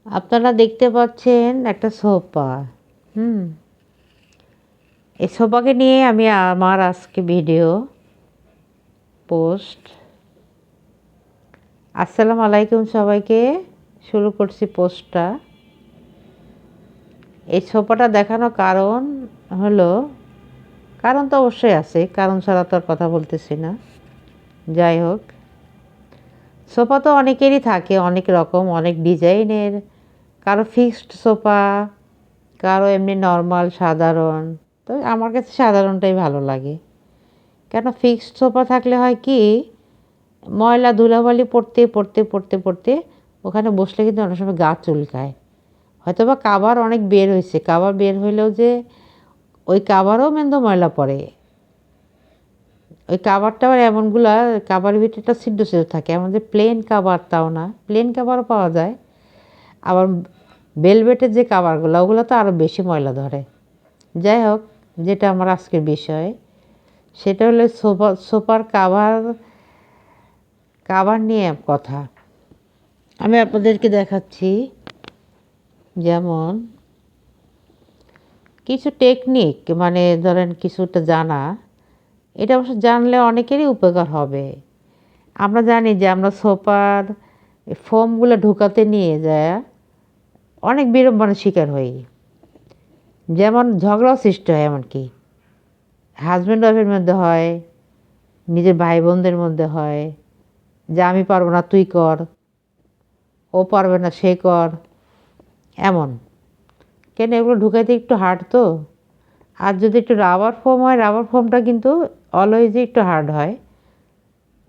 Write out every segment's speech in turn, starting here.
আপনারা দেখতে পাচ্ছেন একটা সোফা। হুম এই সোফাকে নিয়ে আমি আমার আজকে ভিডিও পোস্ট। আসসালামু আলাইকুম সবাইকে। শুরু করছি পোস্টটা। এই সোফাটা দেখানো কারণ হলো, কারণ তো অবশ্যই আছে, কারণ ছাড়া তো আর কথা বলতেছি না। যাই হোক, সোফা তো অনেকেরই থাকে, অনেক রকম, অনেক ডিজাইনের। কারো ফিক্সড সোফা, কারো এমনি নর্মাল সাধারণ। তো আমার কাছে সাধারণটাই ভালো লাগে। কেন, ফিক্সড সোফা থাকলে হয় কি, ময়লা ধুলাবালি পড়তে পড়তে পড়তে পড়তে ওখানে বসলে কিন্তু অনেক সময় গা চুলকায়। হয়তো বা কাভার অনেক বের হয়েছে, কাভার বের হইলেও যে ওই কাভারও মেন্দো ময়লা পড়ে। ওই কাভারটা আবার এমনগুলা, কাভারের ভিতরটা ছিদ্র ছিদ্র থাকে, আমাদের প্লেন কাভার তাও না, প্লেন কাভারও পাওয়া যায়। আবার বেলভেটের যে কাভারগুলো, ওগুলো তো আরও বেশি ময়লা ধরে। যাই হোক, যেটা আমার আজকের বিষয়, সেটা হলো সোফার কাভার কাভার নিয়ে কথা। আমি আপনাদেরকে দেখাচ্ছি, যেমন কিছু টেকনিক, মানে ধরেন কিছুটা জানা। এটা অবশ্য জানলে অনেকেরই উপকার হবে। আমরা জানি যে আমরা সোফার ফোমগুলো ঢুকাতে নিয়ে যায় অনেক বিড়ম্বনার শিকার হই। যেমন ঝগড়াও সৃষ্টি হয়, এমনকি হাজব্যান্ড ওয়াইফের মধ্যে হয়, নিজের ভাই বোনদের মধ্যে হয়, যে আমি পারবো না তুই কর, ও পারবে না সে কর, এমন। কেন, এগুলো ঢুকাইতে একটু হার্ড তো। আর যদি একটু রাবার ফোম হয়, রাবার ফোমটা কিন্তু অলওয়েজই একটু হার্ড হয়,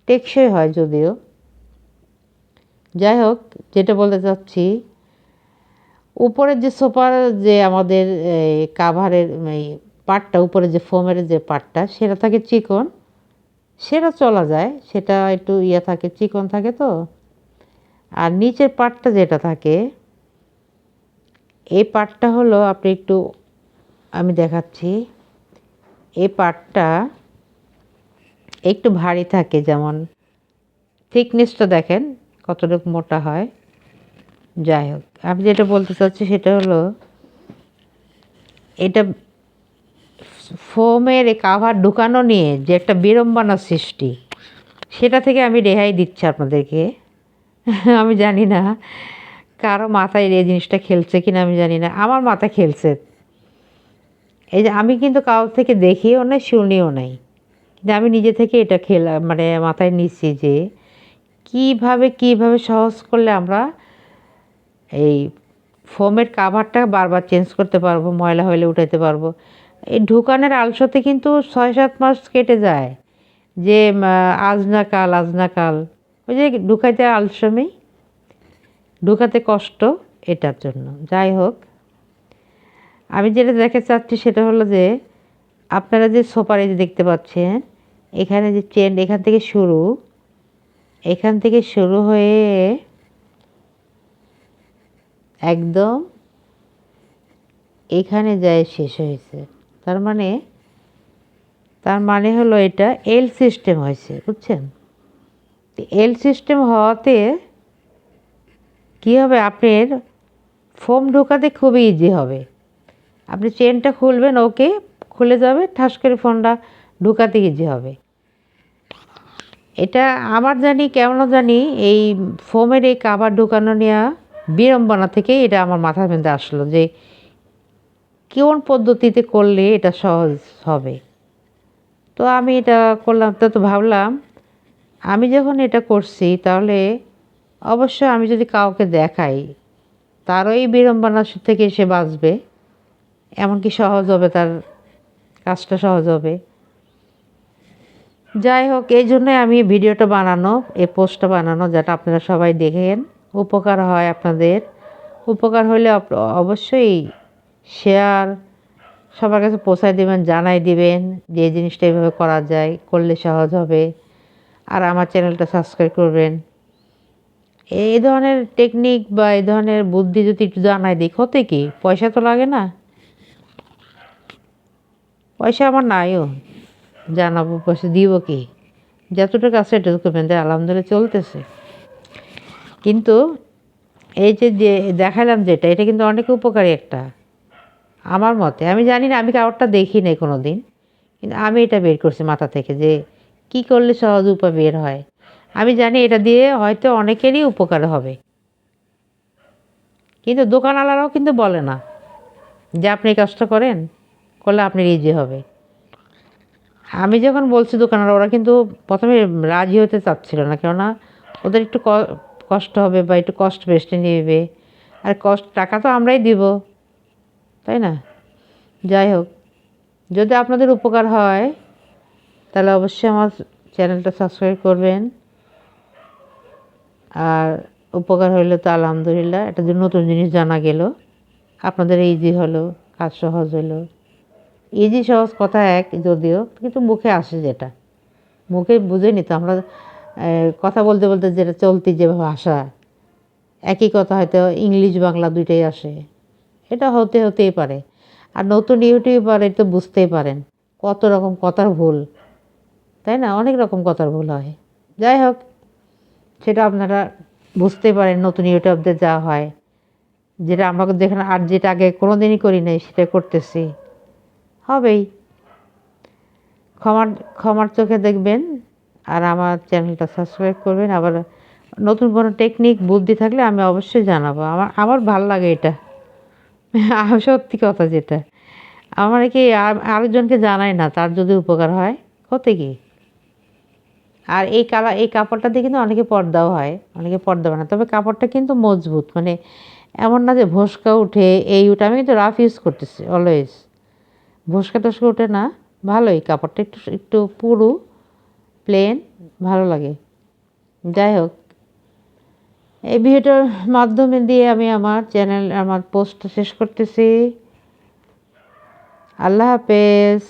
টেকসই হয় যদিও। যাই হোক, যেটা বলতে চাচ্ছি, উপরের যে সোফার যে আমাদের কাভারের এই পার্টটা, উপরে যে ফোমের যে পার্টটা, সেটা থাকে চিকন, সেটা চলা যায়, সেটা একটু ইয়ে থাকে, চিকন থাকে তো। আর নিচের পার্টটা যেটা থাকে, এই পার্টটা হলো আপনি একটু, আমি দেখাচ্ছি, এই পার্টটা একটু ভারী থাকে। যেমন থিকনেসটা দেখেন কতটুকু মোটা হয়। যাই হোক, আমি যেটা বলতে চাচ্ছি সেটা হলো, এটা ফোমের কাভার ঢুকানো নিয়ে যে একটা বিড়ম্বনার সৃষ্টি, সেটা থেকে আমি রেহাই দিচ্ছি আপনাদেরকে। আমি জানি না কারো মাথায় এই জিনিসটা খেলছে কিনা, আমি জানি না, আমার মাথা খেলছে। এই যে আমি কিন্তু কারোর থেকে দেখিও নাই, শুনিও নাই, কিন্তু আমি নিজে থেকে এটা মানে মাথায় নিচ্ছি যে কিভাবে কিভাবে সহজ করলে আমরা এই ফোমের কাভারটা বারবার চেঞ্জ করতে পারবো, ময়লা হলে উঠাতে পারবো। এই ঢুকানের আলসতে কিন্তু 6-7 মাস কেটে যায়, যে আজ না কাল, আজ না কাল, ওই যে ঢুকাইতে আলসেমি, ঢুকাতে কষ্ট, এটার জন্য। যাই হোক, আমি যেটা দেখতে চাচ্ছি সেটা হলো যে, আপনারা যে সোফারে যে দেখতে পাচ্ছেন, এখানে যে চেন, এখান থেকে শুরু হয়ে একদম এখানে যায় শেষ হয়েছে। তার মানে হলো এটা এল সিস্টেম হয়েছে, বুঝছেন? এল সিস্টেম হওয়াতে কী হবে, আপনার ফোম ঢোকাতে খুবই ইজি হবে। আপনি চেনটা খুলবেন, ওকে, খুলে যাবে, ঠাস করে ফোনটা ঢোকাতে ইজি হবে। এটা আমার জানি, কেমন জানি, এই ফোমের এই কাভার ঢোকানো নেওয়া বিড়ম্বনা থেকেই এটা আমার মাথার মধ্যে আসলো, যে কোন পদ্ধতিতে করলে এটা সহজ হবে। তো আমি এটা করলাম, তো ভাবলাম আমি যখন এটা করছি, তাহলে অবশ্যই আমি যদি কাউকে দেখাই, তারও এই বিড়ম্বনা থেকে সে বাঁচবে, এমনকি সহজ হবে, তার কাজটা সহজ হবে। যাই হোক, এই জন্যই আমি ভিডিওটা বানানো, এই পোস্টটা বানানো, যাতে আপনারা সবাই দেখেন, উপকার হয় আপনাদের। উপকার হলে অবশ্যই শেয়ার সবার কাছে পৌঁছায় দেবেন, জানাই দিবেন যে এই জিনিসটা এইভাবে করা যায়, করলে সহজ হবে। আর আমার চ্যানেলটা সাবস্ক্রাইব করবেন। এই ধরনের টেকনিক বা এই ধরনের বুদ্ধি যদি একটু জানাই দিই, হতে কি, পয়সা তো লাগে না, পয়সা আমার নাইও, জানাবো, পয়সা দিব কি, যতটুকু আছে এটুকু পেতে আলহামদুলিল্লাহ চলতেছে। কিন্তু এই যে যে দেখালাম যেটা, এটা কিন্তু অনেক উপকারী একটা আমার মতে। আমি জানি না, আমি কারোরটা দেখি নাই কোনো দিন, কিন্তু আমি এটা বের করছি মাথা থেকে যে কি করলে সহজ উপায় বের হয়। আমি জানি এটা দিয়ে হয়তো অনেকেরই উপকার হবে, কিন্তু দোকানওয়ালারাও কিন্তু বলে না যে আপনি এই কাজটা করেন, করলে আপনার ইজি হবে। আমি যখন বলছি দোকানওয়ালা, ওরা কিন্তু প্রথমে রাজি হতে চাচ্ছিল না, কেননা ওদের একটু কষ্ট হবে বা একটু কষ্ট বেশি নেবে, আর টাকা তো আমরাই দিব, তাই না? যাই হোক, যদি আপনাদের উপকার হয় তাহলে অবশ্যই আমার চ্যানেলটা সাবস্ক্রাইব করবেন। আর উপকার হইলে তো আলহামদুলিল্লাহ, একটা যে নতুন জিনিস জানা গেল, আপনাদের ইজি হলো, কাজ সহজ হলো। ইজি সহজ কথা এক, যদিও কিন্তু মুখে আসে যেটা, মুখে বুঝে নিত আমরা। কথা বলতে বলতে যেটা চলতি যে ভাষা, একই কথা হয়তো ইংলিশ বাংলা দুইটাই আসে, এটা হতেই পারে। আর নতুন ইউটিউবার তো বুঝতেই পারেন কত রকম কথার ভুল, তাই না? অনেক রকম কথার ভুল হয়। যাই হোক, সেটা আপনারা বুঝতেই পারেন নতুন ইউটিউবদের যা হয়, যেটা আমাকে যেখানে আর যেটা আগে কোনো দিনই করি নাই সেটা করতেছি, হবেই। ক্ষমার চোখে দেখবেন, আর আমার চ্যানেলটা সাবস্ক্রাইব করবেন। আবার নতুন কোনো টেকনিক বুদ্ধি থাকলে আমি অবশ্যই জানাবো। আমার ভাল লাগে এটা। সত্যি কথা যেটা, আমার কি আরেকজনকে জানাই না, তার যদি উপকার হয় ক্ষতি কি? আর এই কাপড়টা দিয়ে কিন্তু অনেকে পর্দাও হয়, অনেকে পর্দা বানায়, তবে কাপড়টা কিন্তু মজবুত, মানে এমন না যে ভোসকা উঠে উঠে। আমি কিন্তু রাফ ইউজ করতেছি অলওয়েজ, ভোসকা টোসকা উঠে না, ভালোই কাপড়টা, একটু একটু পুরু প্লেন, ভালো লাগে। যাই হোক, এই ভিডিওটার মাধ্যমে দিয়ে আমি আমার পোস্টটা শেষ করতেছি। আল্লাহ হাফেজ।